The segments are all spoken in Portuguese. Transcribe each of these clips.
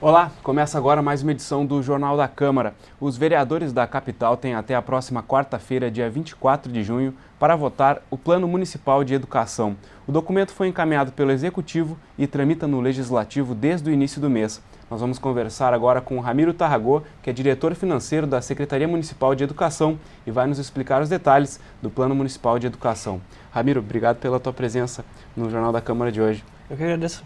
Olá, começa agora mais uma edição do Jornal da Câmara. Os vereadores da capital têm até a próxima quarta-feira, dia 24 de junho, para votar o Plano Municipal de Educação. O documento foi encaminhado pelo Executivo e tramita no Legislativo desde o início do mês. Nós vamos conversar agora com o Ramiro Tarragó, que é diretor financeiro da Secretaria Municipal de Educação e vai nos explicar os detalhes do Plano Municipal de Educação. Ramiro, obrigado pela tua presença no Jornal da Câmara de hoje. Eu que agradeço.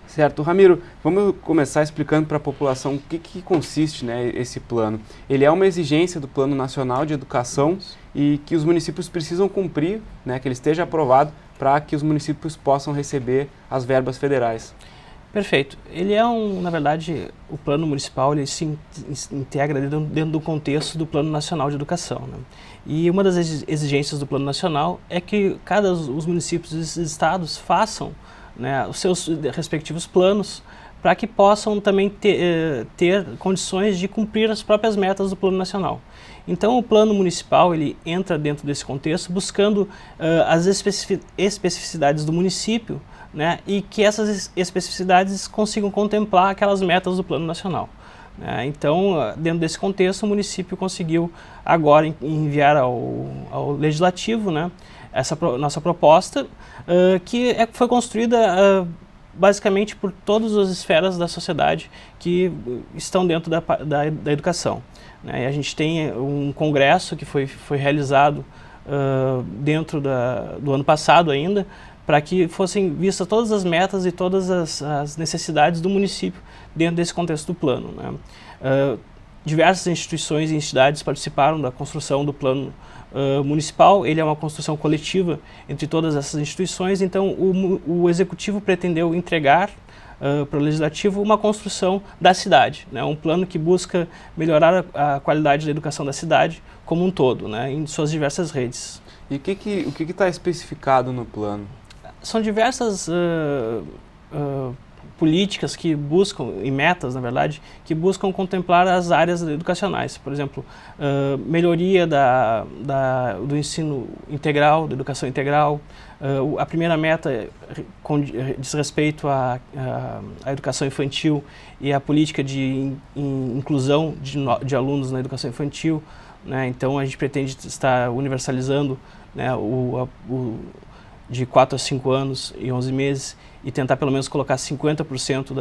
Certo. Ramiro, vamos começar explicando para a população o que consiste, esse plano. Ele é uma exigência do Plano Nacional de Educação e que os municípios precisam cumprir, que ele esteja aprovado para que os municípios possam receber as verbas federais. Perfeito. Ele é na verdade, o Plano Municipal ele se integra dentro do contexto do Plano Nacional de Educação, né? E uma das exigências do Plano Nacional é que os municípios e estados façam os seus respectivos planos para que possam também ter condições de cumprir as próprias metas do Plano Nacional. Então, o Plano Municipal ele entra dentro desse contexto buscando as especificidades do município, e que essas especificidades consigam contemplar aquelas metas do Plano Nacional. Então, dentro desse contexto, o município conseguiu agora enviar ao Legislativo essa nossa proposta, que foi construída basicamente por todas as esferas da sociedade que estão dentro da educação. E a gente tem um congresso que foi realizado dentro do ano passado ainda, para que fossem vistas todas as metas e todas as necessidades do município dentro desse contexto do plano. Diversas instituições e entidades participaram da construção do plano municipal. Ele é uma construção coletiva entre todas essas instituições, então o Executivo pretendeu entregar para o Legislativo uma construção da cidade, um plano que busca melhorar a qualidade da educação da cidade como um todo, em suas diversas redes. E o que está especificado no plano? São diversas políticas que buscam, e metas, na verdade, que buscam contemplar as áreas educacionais. Por exemplo, melhoria do ensino integral, da educação integral. A primeira meta diz respeito à educação infantil e à política de inclusão de alunos na educação infantil. Então, a gente pretende estar universalizando de 4 a 5 anos e 11 meses e tentar pelo menos colocar 50%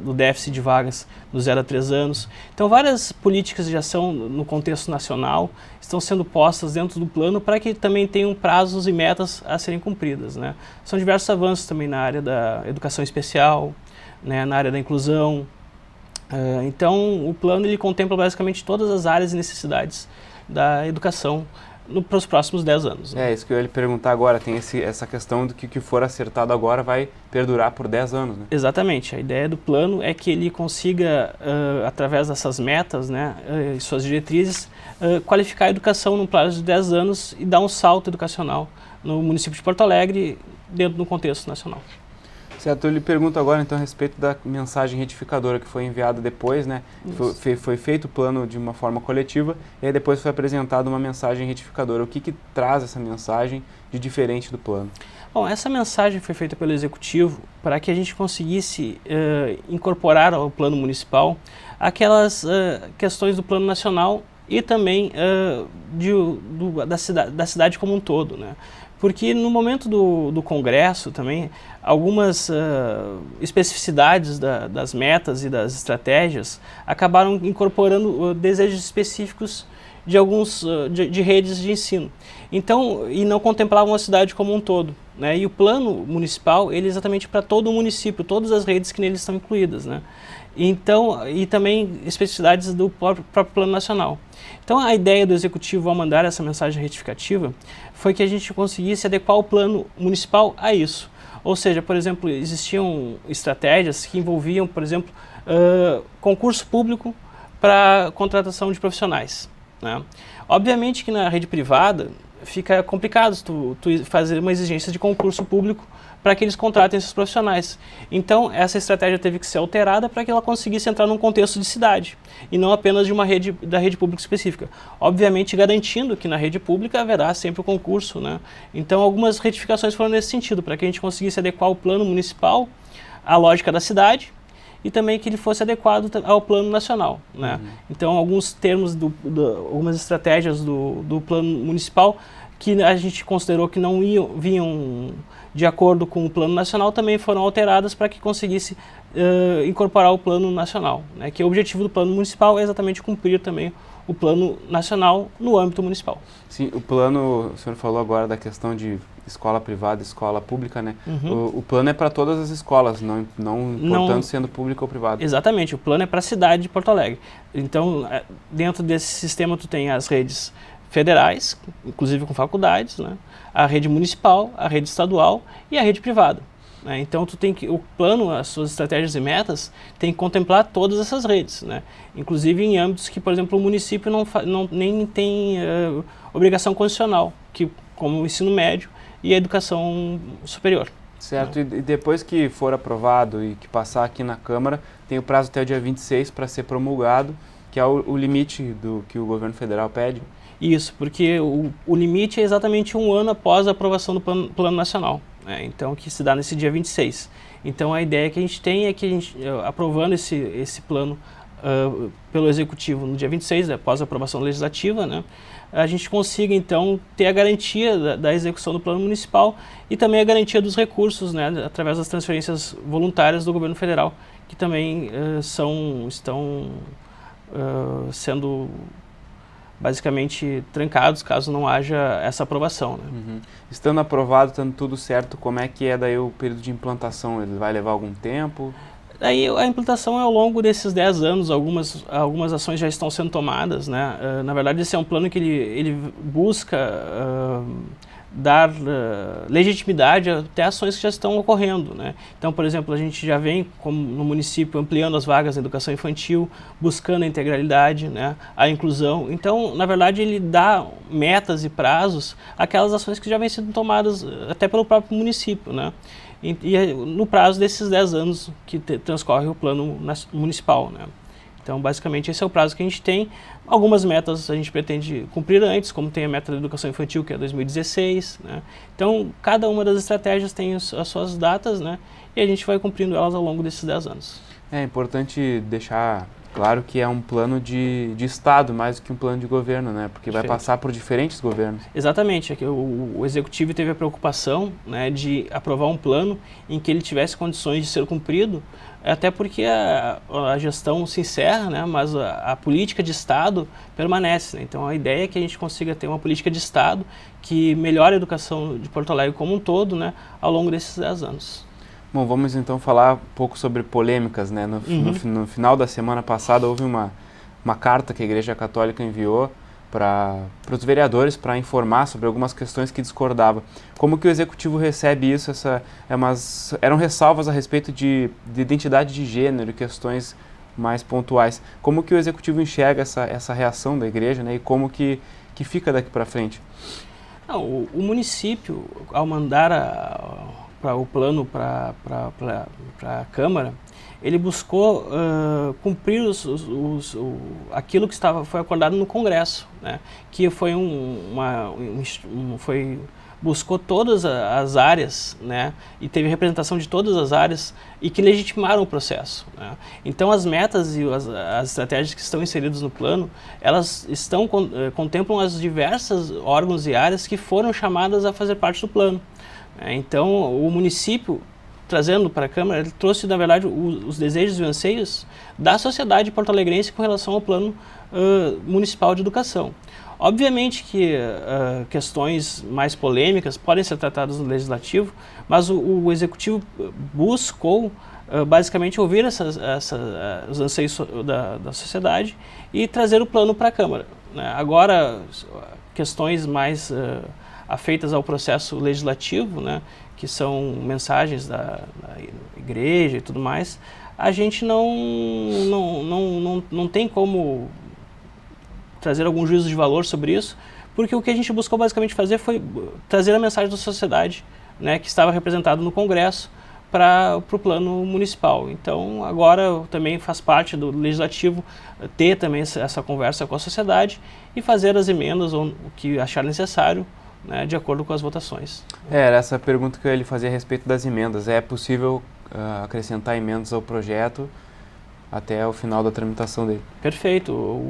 do déficit de vagas no 0 a 3 anos. Então, várias políticas de ação no contexto nacional estão sendo postas dentro do plano para que também tenham prazos e metas a serem cumpridas. São diversos avanços também na área da educação especial, na área da inclusão. Então, o plano ele contempla basicamente todas as áreas e necessidades da educação para os próximos 10 anos. É isso que eu ia lhe perguntar agora, tem essa questão do que o que for acertado agora vai perdurar por 10 anos, né? Exatamente, a ideia do plano é que ele consiga, através dessas metas e suas diretrizes, qualificar a educação no prazo de 10 anos e dar um salto educacional no município de Porto Alegre dentro do contexto nacional. Certo, eu lhe pergunto agora então a respeito da mensagem retificadora que foi enviada depois, Foi feito o plano de uma forma coletiva e aí depois foi apresentada uma mensagem retificadora. O que traz essa mensagem de diferente do plano? Bom, essa mensagem foi feita pelo Executivo para que a gente conseguisse incorporar ao plano municipal aquelas questões do plano nacional e também da cidade como um todo, Porque no momento do Congresso também, algumas especificidades das metas e das estratégias acabaram incorporando desejos específicos de de redes de ensino. Então, e não contemplavam a cidade como um todo. E o plano municipal, ele é exatamente para todo o município, todas as redes que nele estão incluídas. Então, e também especificidades do próprio plano nacional. Então, a ideia do Executivo ao mandar essa mensagem retificativa foi que a gente conseguisse adequar o plano municipal a isso. Ou seja, por exemplo, existiam estratégias que envolviam, por exemplo, concurso público para contratação de profissionais. Obviamente que na rede privada fica complicado tu fazer uma exigência de concurso público para que eles contratem esses profissionais. Então, essa estratégia teve que ser alterada para que ela conseguisse entrar num contexto de cidade, e não apenas de da rede pública específica. Obviamente, garantindo que na rede pública haverá sempre o concurso, Então, algumas retificações foram nesse sentido, para que a gente conseguisse adequar o plano municipal à lógica da cidade, e também que ele fosse adequado ao plano nacional, né? Então, alguns termos, algumas estratégias do plano municipal que a gente considerou que não vinham de acordo com o plano nacional também foram alteradas para que conseguisse incorporar o plano nacional, né? Que o objetivo do plano municipal é exatamente cumprir também o plano nacional no âmbito municipal. Sim, o plano, o senhor falou agora da questão de escola privada e escola pública, né? O plano é para todas as escolas, não importando sendo pública ou privada. Exatamente, o plano é para a cidade de Porto Alegre. Então, dentro desse sistema tu tem as redes federais, inclusive com faculdades, né? A rede municipal, a rede estadual e a rede privada. Né? Então, o plano, as suas estratégias e metas, tem que contemplar todas essas redes, né? Inclusive em âmbitos que, por exemplo, o município nem tem obrigação condicional, como o ensino médio e a educação superior. Certo, e depois que for aprovado e que passar aqui na Câmara, tem o prazo até o dia 26 para ser promulgado, que é o limite do que o governo federal pede? Isso, porque o limite é exatamente 1 ano após a aprovação do plano nacional, né? Então, que se dá nesse dia 26. Então, a ideia que a gente tem é que, aprovando esse plano pelo Executivo no dia 26, após a aprovação legislativa, né, a gente consiga, então, ter a garantia da execução do plano municipal e também a garantia dos recursos, né, através das transferências voluntárias do governo federal, que também estão sendo basicamente trancados caso não haja essa aprovação, né? Estando aprovado, estando tudo certo, como é que é daí o período de implantação? Ele vai levar algum tempo? Daí a implantação é ao longo desses 10 anos, algumas ações já estão sendo tomadas, né? Na verdade, esse é um plano que ele busca dar legitimidade até ações que já estão ocorrendo, né? Então, por exemplo, a gente já vem, como no município, ampliando as vagas na educação infantil, buscando a integralidade, né? A inclusão. Então, na verdade, ele dá metas e prazos àquelas ações que já vêm sendo tomadas até pelo próprio município, né? E no prazo desses 10 anos que transcorre o plano municipal, né? Então, basicamente, esse é o prazo que a gente tem. Algumas metas a gente pretende cumprir antes, como tem a meta da educação infantil, que é 2016, né? Então, cada uma das estratégias tem as suas datas, né? E a gente vai cumprindo elas ao longo desses 10 anos. É importante deixar claro que é um plano de Estado, mais do que um plano de governo, né? Porque vai passar por diferentes governos. Exatamente. O Executivo teve a preocupação, né, de aprovar um plano em que ele tivesse condições de ser cumprido, até porque a gestão se encerra, né, mas a política de Estado permanece, né? Então, a ideia é que a gente consiga ter uma política de Estado que melhore a educação de Porto Alegre como um todo, né, ao longo desses 10 anos. Bom, vamos então falar um pouco sobre polêmicas, né? No final da semana passada houve uma carta que a Igreja Católica enviou para os vereadores para informar sobre algumas questões que discordava. Como que o Executivo recebe isso? Eram ressalvas a respeito de identidade de gênero e questões mais pontuais. Como que o Executivo enxerga essa reação da Igreja, né? E como que fica daqui para frente? Não, o município, ao mandar o plano para a Câmara, ele buscou cumprir aquilo que foi acordado no Congresso, né? Que foi buscou todas as áreas, né? E teve representação de todas as áreas e que legitimaram o processo, né? Então, as metas e as estratégias que estão inseridas no plano, elas contemplam as diversas órgãos e áreas que foram chamadas a fazer parte do plano. Então, o município, trazendo para a Câmara, ele trouxe, na verdade, os desejos e anseios da sociedade porto-alegrense com relação ao plano municipal de educação. Obviamente que questões mais polêmicas podem ser tratadas no Legislativo, mas o Executivo buscou basicamente ouvir os anseios da sociedade e trazer o plano para a Câmara, né? Agora, questões mais afeitas ao processo legislativo, né, que são mensagens da igreja e tudo mais, a gente não tem como trazer algum juízo de valor sobre isso, porque o que a gente buscou basicamente fazer foi trazer a mensagem da sociedade, né, que estava representada no Congresso para o plano municipal. Então, agora também faz parte do Legislativo ter também essa conversa com a sociedade e fazer as emendas ou o que achar necessário, né, de acordo com as votações. Era essa pergunta que eu ia lhe fazer a respeito das emendas. É possível acrescentar emendas ao projeto até o final da tramitação dele. Perfeito.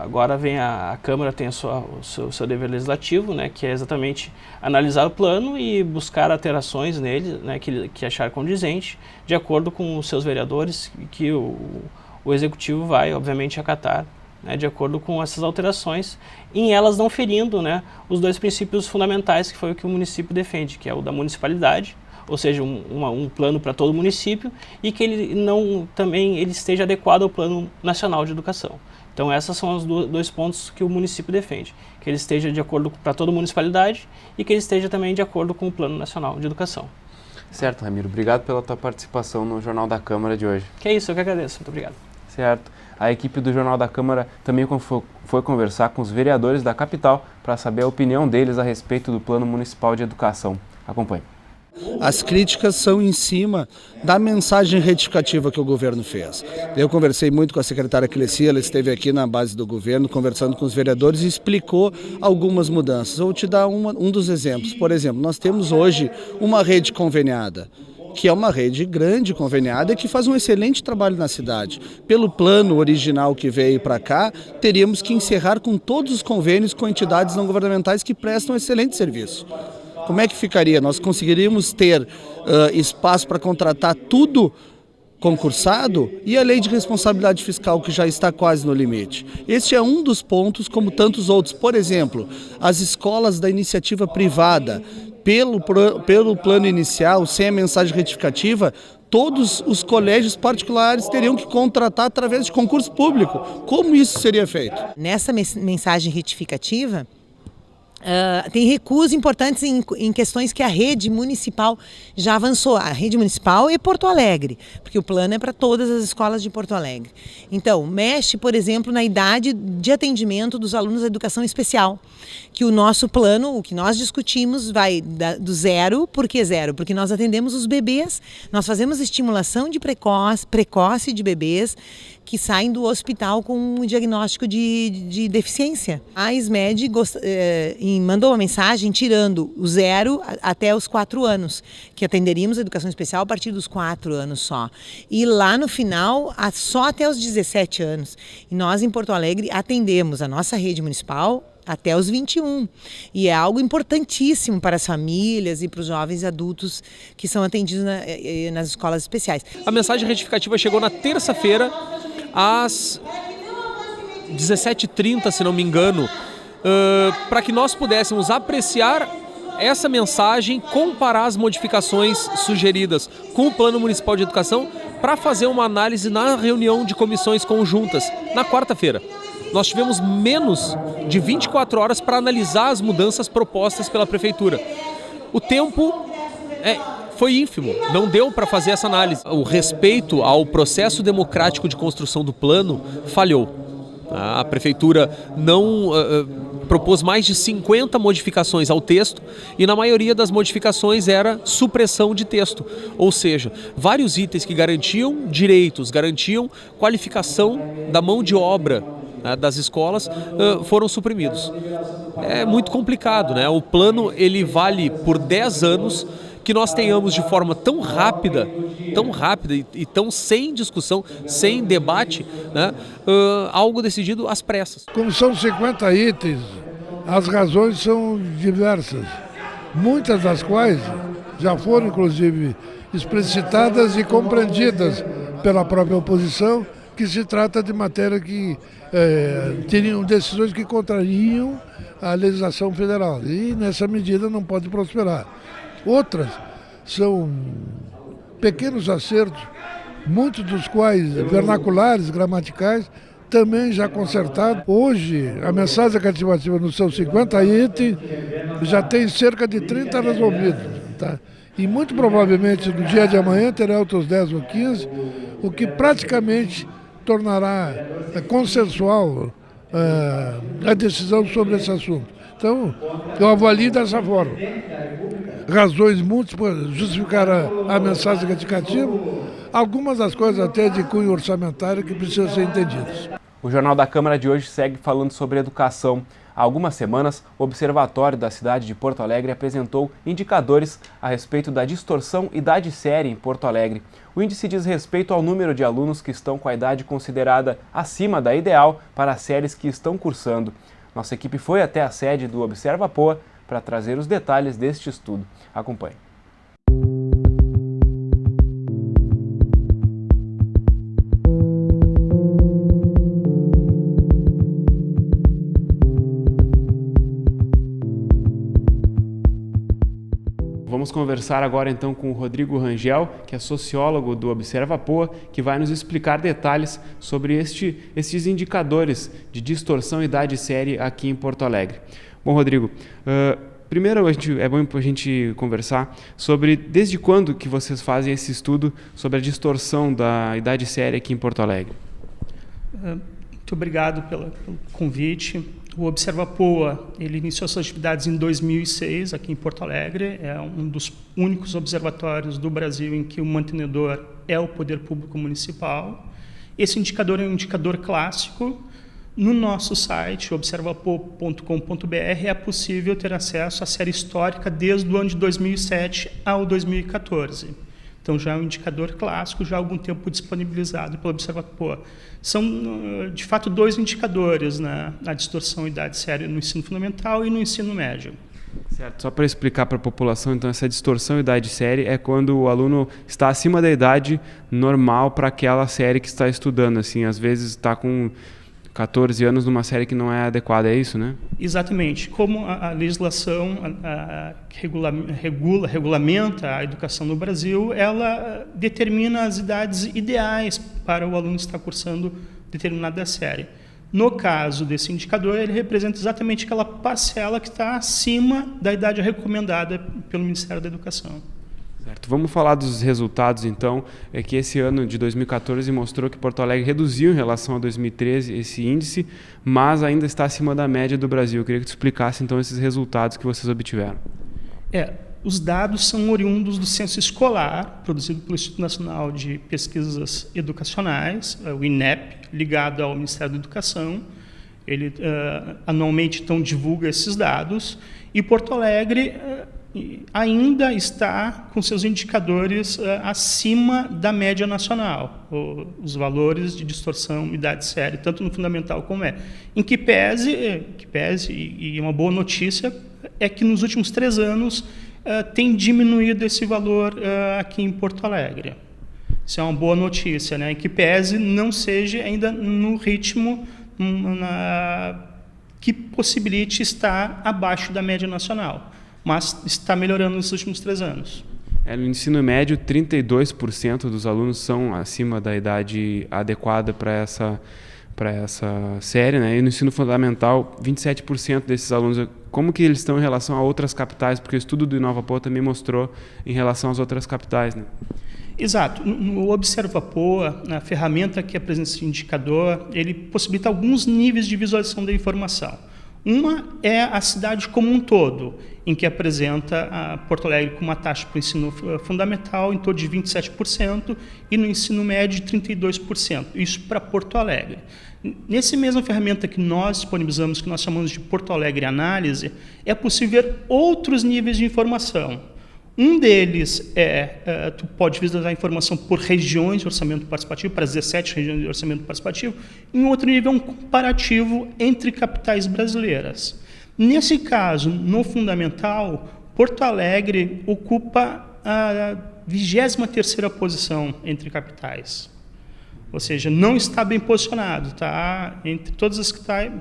Agora vem a Câmara tem o seu dever legislativo, né, que é exatamente analisar o plano e buscar alterações nele, né, que achar condizente, de acordo com os seus vereadores, que o Executivo vai, obviamente, acatar, né, de acordo com essas alterações, em elas não ferindo, né, os dois princípios fundamentais, que foi o que o município defende, que é o da municipalidade, ou seja, um plano para todo o município, e que ele esteja adequado ao Plano Nacional de Educação. Então, esses são os dois pontos que o município defende, que ele esteja de acordo para toda a municipalidade e que ele esteja também de acordo com o Plano Nacional de Educação. Certo, Ramiro. Obrigado pela tua participação no Jornal da Câmara de hoje. Que é isso, eu que agradeço. Muito obrigado. Certo. A equipe do Jornal da Câmara também foi conversar com os vereadores da capital para saber a opinião deles a respeito do Plano Municipal de Educação. Acompanhe. As críticas são em cima da mensagem retificativa que o governo fez. Eu conversei muito com a secretária Cleci, ela esteve aqui na base do governo conversando com os vereadores e explicou algumas mudanças. Eu vou te dar um dos exemplos. Por exemplo, nós temos hoje uma rede conveniada, que é uma rede grande conveniada e que faz um excelente trabalho na cidade. Pelo plano original que veio para cá, teríamos que encerrar com todos os convênios com entidades não governamentais que prestam excelente serviço. Como é que ficaria? Nós conseguiríamos ter espaço para contratar tudo concursado e a lei de responsabilidade fiscal que já está quase no limite. Este é um dos pontos, como tantos outros. Por exemplo, as escolas da iniciativa privada, pelo plano inicial, sem a mensagem retificativa, todos os colégios particulares teriam que contratar através de concurso público. Como isso seria feito? Nessa mensagem retificativa, tem recuos importantes em questões que a rede municipal já avançou. A rede municipal é Porto Alegre, porque o plano é para todas as escolas de Porto Alegre. Então, mexe, por exemplo, na idade de atendimento dos alunos da educação especial, que o nosso plano, o que nós discutimos, vai do zero. Por que zero? Porque nós atendemos os bebês, nós fazemos estimulação de precoce de bebês que saem do hospital com um diagnóstico de deficiência. A SMED mandou uma mensagem tirando o 0 até os 4 anos, que atenderíamos a educação especial a partir dos 4 anos só. E lá no final, só até os 17 anos. E nós em Porto Alegre atendemos a nossa rede municipal até os 21. E é algo importantíssimo para as famílias e para os jovens adultos que são atendidos nas escolas especiais. A mensagem retificativa chegou na terça-feira, às 17h30, se não me engano, para que nós pudéssemos apreciar essa mensagem, comparar as modificações sugeridas com o Plano Municipal de Educação para fazer uma análise na reunião de comissões conjuntas, na quarta-feira. Nós tivemos menos de 24 horas para analisar as mudanças propostas pela Prefeitura. O tempo foi ínfimo, não deu para fazer essa análise. O respeito ao processo democrático de construção do plano falhou. A Prefeitura não propôs mais de 50 modificações ao texto e na maioria das modificações era supressão de texto. Ou seja, vários itens que garantiam direitos, garantiam qualificação da mão de obra das escolas foram suprimidos. É muito complicado, né? O plano ele vale por 10 anos. Que nós tenhamos de forma tão rápida e tão sem discussão, sem debate, né, algo decidido às pressas. Como são 50 itens, as razões são diversas, muitas das quais já foram inclusive explicitadas e compreendidas pela própria oposição, que se trata de matéria que teriam decisões que contrariam a legislação federal e nessa medida não pode prosperar. Outras são pequenos acertos, muitos dos quais vernaculares, gramaticais, também já consertados. Hoje, a mensagem retificativa nos seus 50 itens já tem cerca de 30 resolvidos. Tá? E muito provavelmente no dia de amanhã terá outros 10 ou 15, o que praticamente tornará consensual a decisão sobre esse assunto. Então, eu avalio dessa forma. Razões múltiplas justificaram a mensagem retificativa, algumas das coisas até de cunho orçamentário que precisam ser entendidas. O Jornal da Câmara de hoje segue falando sobre educação. Há algumas semanas, o Observatório da cidade de Porto Alegre apresentou indicadores a respeito da distorção idade-série em Porto Alegre. O índice diz respeito ao número de alunos que estão com a idade considerada acima da ideal para as séries que estão cursando. Nossa equipe foi até a sede do Observapoa para trazer os detalhes deste estudo. Acompanhe. Vamos conversar agora então com o Rodrigo Rangel, que é sociólogo do Observapoa, que vai nos explicar detalhes sobre estes indicadores de distorção idade-série aqui em Porto Alegre. Bom, Rodrigo, primeiro é bom a gente conversar sobre desde quando que vocês fazem esse estudo sobre a distorção da idade-série aqui em Porto Alegre. Muito obrigado pelo convite. O Observapoa, ele iniciou suas atividades em 2006 aqui em Porto Alegre. É um dos únicos observatórios do Brasil em que o mantenedor é o poder público municipal. Esse indicador é um indicador clássico. No nosso site, observapoa.com.br, é possível ter acesso à série histórica desde o ano de 2007 ao 2014. Então, já é um indicador clássico, já há algum tempo disponibilizado pelo Observapoa. São, de fato, dois indicadores, né? A distorção idade-série no ensino fundamental e no ensino médio. Certo. Só para explicar para a população, então, essa distorção idade-série é quando o aluno está acima da idade normal para aquela série que está estudando. Assim, às vezes está com 14 anos numa série que não é adequada, é isso, né? Exatamente. Como a legislação regulamenta a educação no Brasil, ela determina as idades ideais para o aluno estar cursando determinada série. No caso desse indicador, ele representa exatamente aquela parcela que está acima da idade recomendada pelo Ministério da Educação. Certo. Vamos falar dos resultados, então. É que esse ano de 2014 mostrou que Porto Alegre reduziu em relação a 2013 esse índice, mas ainda está acima da média do Brasil. Eu queria que tu explicasse, então, esses resultados que vocês obtiveram. Os dados são oriundos do censo escolar, produzido pelo Instituto Nacional de Pesquisas Educacionais, o INEP, ligado ao Ministério da Educação. Ele anualmente, então, divulga esses dados. E Porto Alegre ainda está com seus indicadores acima da média nacional, os valores de distorção idade-série, tanto no fundamental como em que pese, e uma boa notícia, é que nos últimos 3 anos tem diminuído esse valor aqui em Porto Alegre. Isso é uma boa notícia, né? Em que pese não seja ainda no ritmo que possibilite estar abaixo da média nacional, mas está melhorando nos últimos 3 anos. No ensino médio, 32% dos alunos são acima da idade adequada para essa série, né? E no ensino fundamental, 27% desses alunos. Como que eles estão em relação a outras capitais? Porque o estudo do Inovapoa também mostrou em relação às outras capitais, né? Exato. No Observapoa, a ferramenta que apresenta esse indicador, ele possibilita alguns níveis de visualização da informação. Uma é a cidade como um todo, em que apresenta a Porto Alegre com uma taxa para o ensino fundamental em torno de 27% e no ensino médio de 32%. Isso para Porto Alegre. Nessa mesma ferramenta que nós disponibilizamos, que nós chamamos de Porto Alegre Análise, é possível ver outros níveis de informação. Um deles tu pode visualizar a informação por regiões de orçamento participativo, para as 17 regiões de orçamento participativo. Em outro nível, um comparativo entre capitais brasileiras. Nesse caso, no fundamental, Porto Alegre ocupa a 23ª posição entre capitais. Ou seja, não está bem posicionado, tá? Entre todas as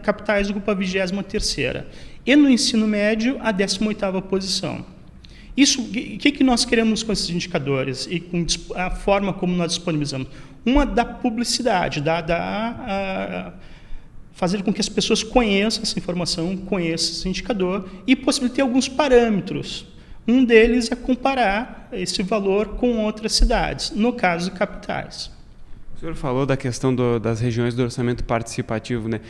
capitais, ocupa a 23ª. E no ensino médio, a 18ª posição. Isso, o que nós queremos com esses indicadores e com a forma como nós disponibilizamos? Uma da publicidade, fazer com que as pessoas conheçam essa informação, conheçam esse indicador e possibilitar alguns parâmetros. Um deles é comparar esse valor com outras cidades, no caso, capitais. O senhor falou da questão das regiões do orçamento participativo, né?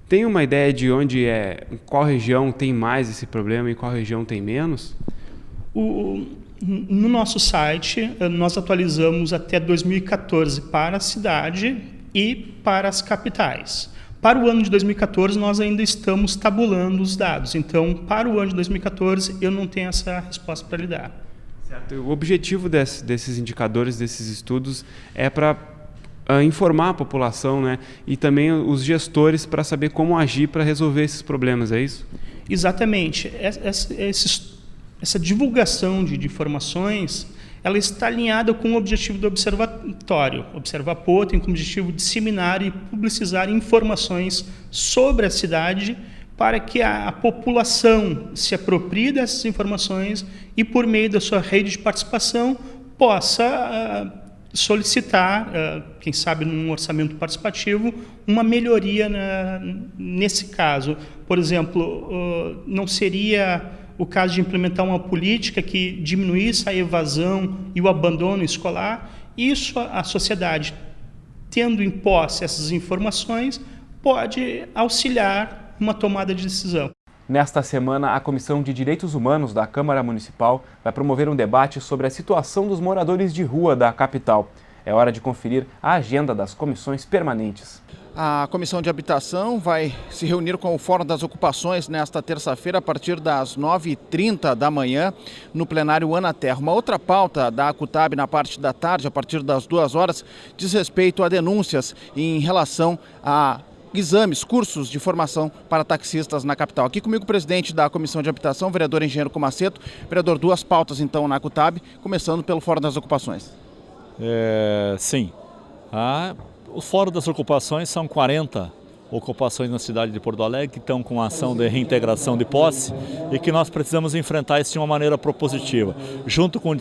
Tem uma ideia de em qual região tem mais esse problema e qual região tem menos? No nosso site, nós atualizamos até 2014 para a cidade e para as capitais. Para o ano de 2014, nós ainda estamos tabulando os dados. Então, para o ano de 2014, eu não tenho essa resposta para lhe dar. Certo. O objetivo desses indicadores, desses estudos, é para informar a população, né? E também os gestores para saber como agir para resolver esses problemas, é isso? Exatamente. Essa divulgação de informações, ela está alinhada com o objetivo do observatório. O Observapoa tem como objetivo disseminar e publicizar informações sobre a cidade para que a população se aproprie dessas informações e, por meio da sua rede de participação, possa solicitar, quem sabe num orçamento participativo, uma melhoria nesse caso. Por exemplo, não seria o caso de implementar uma política que diminuísse a evasão e o abandono escolar. Isso a sociedade, tendo em posse essas informações, pode auxiliar uma tomada de decisão. Nesta semana, a Comissão de Direitos Humanos da Câmara Municipal vai promover um debate sobre a situação dos moradores de rua da capital. É hora de conferir a agenda das comissões permanentes. A Comissão de Habitação vai se reunir com o Fórum das Ocupações nesta terça-feira a partir das 9h30 da manhã no plenário Ana Terra. Uma outra pauta da ACUTAB na parte da tarde, a partir das 2 horas, diz respeito a denúncias em relação a exames, cursos de formação para taxistas na capital. Aqui comigo o presidente da Comissão de Habitação, o vereador Engenheiro Comaceto. Vereador, 2 pautas então na ACUTAB, começando pelo Fórum das Ocupações. Sim. O Fórum das Ocupações são 40 ocupações na cidade de Porto Alegre que estão com a ação de reintegração de posse e que nós precisamos enfrentar isso de uma maneira propositiva. Junto com o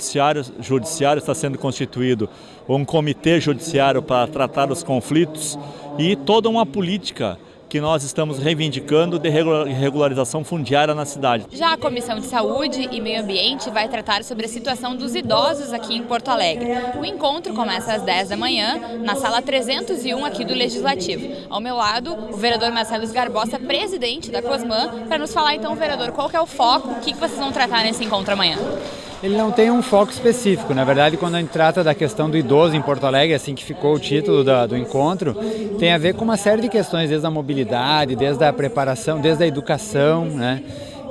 judiciário está sendo constituído um comitê judiciário para tratar os conflitos e toda uma política que nós estamos reivindicando de regularização fundiária na cidade. Já a Comissão de Saúde e Meio Ambiente vai tratar sobre a situação dos idosos aqui em Porto Alegre. O encontro começa às 10 da manhã, na sala 301 aqui do Legislativo. Ao meu lado, o vereador Marcelo Sgarbossa, presidente da COSMAN, para nos falar então, vereador, qual que é o foco, o que vocês vão tratar nesse encontro amanhã? Ele não tem um foco específico. Na verdade, quando a gente trata da questão do idoso em Porto Alegre, assim que ficou o título do encontro, tem a ver com uma série de questões, desde a mobilidade, desde a preparação, desde a educação, né?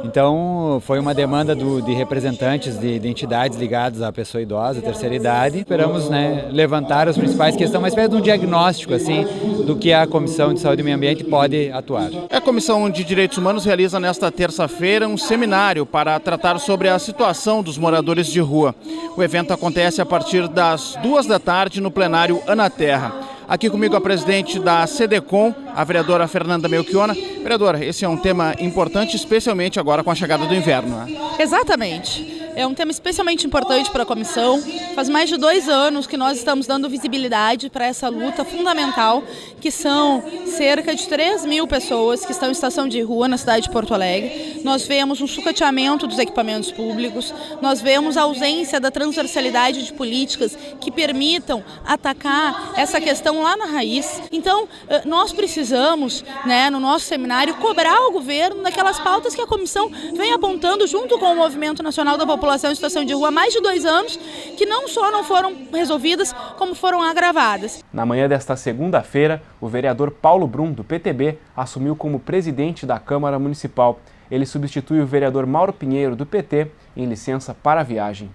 Então, foi uma demanda de representantes de entidades ligadas à pessoa idosa, terceira idade. Esperamos, levantar as principais questões, uma espécie de um diagnóstico assim, do que a Comissão de Saúde e Meio Ambiente pode atuar. A Comissão de Direitos Humanos realiza nesta terça-feira um seminário para tratar sobre a situação dos moradores de rua. O evento acontece a partir das 2 da tarde no plenário Ana Terra. Aqui comigo a presidente da CDCOM, a vereadora Fernanda Melchiona. Vereadora, esse é um tema importante, especialmente agora com a chegada do inverno, né? Exatamente. É um tema especialmente importante para a comissão. Faz mais de 2 anos que nós estamos dando visibilidade para essa luta fundamental, que são cerca de 3.000 pessoas que estão em situação de rua na cidade de Porto Alegre. Nós vemos um sucateamento dos equipamentos públicos, nós vemos a ausência da transversalidade de políticas que permitam atacar essa questão lá na raiz. Então, nós precisamos, no nosso seminário, cobrar o governo daquelas pautas que a comissão vem apontando junto com o Movimento Nacional da População em Situação de Rua há mais de 2 anos, que não só não foram resolvidas, como foram agravadas. Na manhã desta segunda-feira, o vereador Paulo Brum, do PTB, assumiu como presidente da Câmara Municipal. Ele substitui o vereador Mauro Pinheiro, do PT, em licença para a viagem.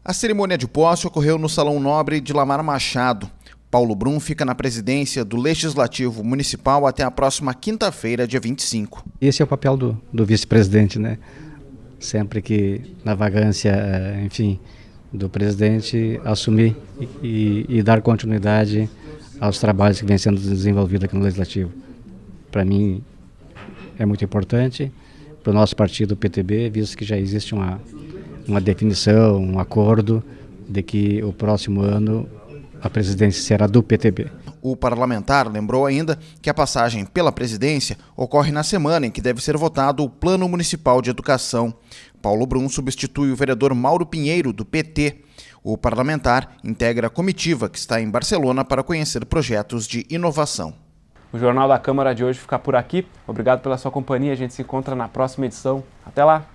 A cerimônia de posse ocorreu no Salão Nobre de Lamar Machado. Paulo Brum fica na presidência do Legislativo Municipal até a próxima quinta-feira, dia 25. Esse é o papel do vice-presidente, né? Sempre que na vagância, do presidente, assumir e dar continuidade aos trabalhos que vêm sendo desenvolvidos aqui no Legislativo. Para mim é muito importante, para o nosso partido, o PTB, visto que já existe uma definição, um acordo de que o próximo ano a presidência será do PTB. O parlamentar lembrou ainda que a passagem pela presidência ocorre na semana em que deve ser votado o Plano Municipal de Educação. Paulo Brum substitui o vereador Mauro Pinheiro, do PT. O parlamentar integra a comitiva que está em Barcelona para conhecer projetos de inovação. O Jornal da Câmara de hoje fica por aqui. Obrigado pela sua companhia. A gente se encontra na próxima edição. Até lá!